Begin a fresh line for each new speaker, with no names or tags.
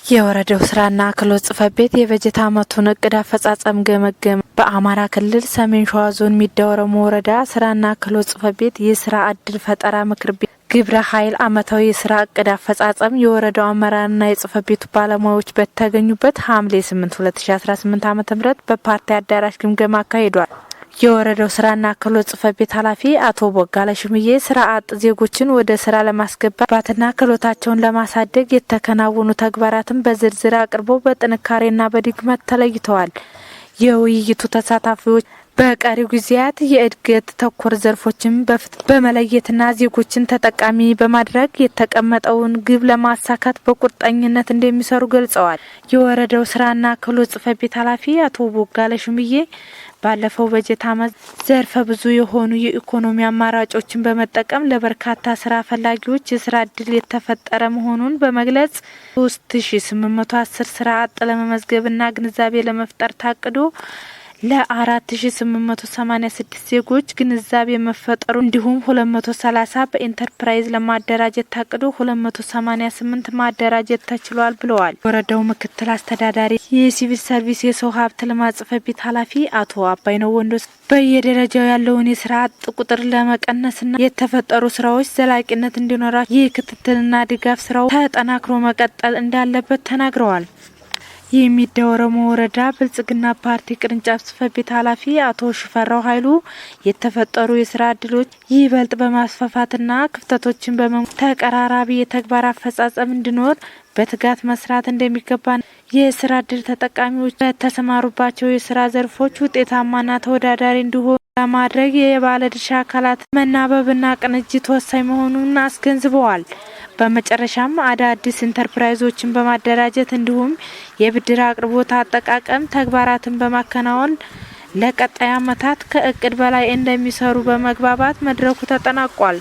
የወረዳው ስራና ክህሎት ጽሕፈት ቤት የበጀት ዓመቱን እቅድ አፈጻጸም ገመገመ። በአማራ ክልል ሰሜን ሸዋ ዞን ሚዳ ወረሞ ወረዳ ስራና ክህሎት ጽሕፈት ቤት የስራ ዕድል ፈጠራ ምክር ቤት ግብረ ኃይል ዓመታዊ የስራ እቅድ አፈጻጸም የወረዳው አመራርና የጽሕፈት ቤቱ ባለሙያዎች በተገኙበት ሐምሌ 8 2018 ዓ.ም በፓርቲ አዳራሽ ግምገማ አካሂዷል። የወረዳው ስራና ክህሎት ጽሕፈት ቤት ኃላፊ አቶ ቦጋለ ሽምዬ ስራ አጥ ዜጎችን ወደ ስራ ለማስገባትና ክህሎታቸውን ለማሳደግ የተከናወኑ ተግባራትን በዝርዝር አቅርበው በጥንካሬና በድክመት ተለይተዋል። የውይይቱ ተሳታፊዎች በቀሪው ጊዜያት የእድገት ተኮር ዘርፎችን በመለየትና ዜጎችን ተጠቃሚ በማድረግ የተቀመጠውን ግብ ለማሳካት በቁርጠኝነት እንደሚሰሩ ገልጸዋል። የወረዳው ስራና ክህሎት ጽሕፈት ቤት ኃላፊ አቶ ቦጋለ ሽምዬ ባለፈው በጀት ዓመት ዘርፈ ብዙ የሆኑ የኢኮኖሚ አማራጮችን በመጠቀም ለበርካታ ስራ ፈላጊዎች የስራ እድል የተፈጠረ መሆኑን በመግለጽ 3810 ስራ አጥ ለመመዝገብና ግንዛቤ ለመፍጠር ታቅዶ ለ4886 ዜጎች ግንዛቤ መፈጠሩ እንዲሁም 230 በኢንተርፕራይዝ ለማደራጀት ታቅዶ 288 ማደራጀት ተችሏል ብለዋል። ወረዳው ምክትል አስተዳዳሪ የሲቪል ሰርቪስ የሰው ሀብት ልማት ጽሕፈት ቤት ኃላፊ አቶ አባይነው ወንዶስ በየደረጃው ያለውን የስራ አጥ ቁጥር ለመቀነስና የተፈጠሩ ስራዎች ዘላቂነት እንዲኖራቸው የክትትልና ድጋፍ ስራው ተጠናክሮ መቀጠል እንዳለበት ተናግረዋል። የሚዳ ወረሞ ወረዳ ብልጽግና ፓርቲ ቅርንጫፍ ጽሕፈት ቤት ኃላፊ አቶ ሽፈራው ኃይሉ የተፈጠሩ የስራ እድሎች ይበልጥ በማስፋፋትና ክፍተቶችን ተቀራራቢ የተግባር አፈጻጸም እንዲኖር በትጋት መስራት እንደሚገባ የስራ እድል ተጠቃሚዎች በተሰማሩባቸው የስራ ዘርፎች ውጤታማና ተወዳዳሪ እንዲሆኑ ለማድረግ የባለድርሻ አካላት መናበብና ቅንጅት ወሳኝ መሆኑን አስገንዝበዋል። በመጨረሻም አዳዲስ ኢንተርፕራይዞችን በማደራጀት እንዲሁም የብድር አቅርቦት አጠቃቀም ተግባራትን በማከናወን ለቀጣይ ዓመታት ከእቅድ በላይ እንደሚሰሩ በመግባባት መድረኩ ተጠናቋል።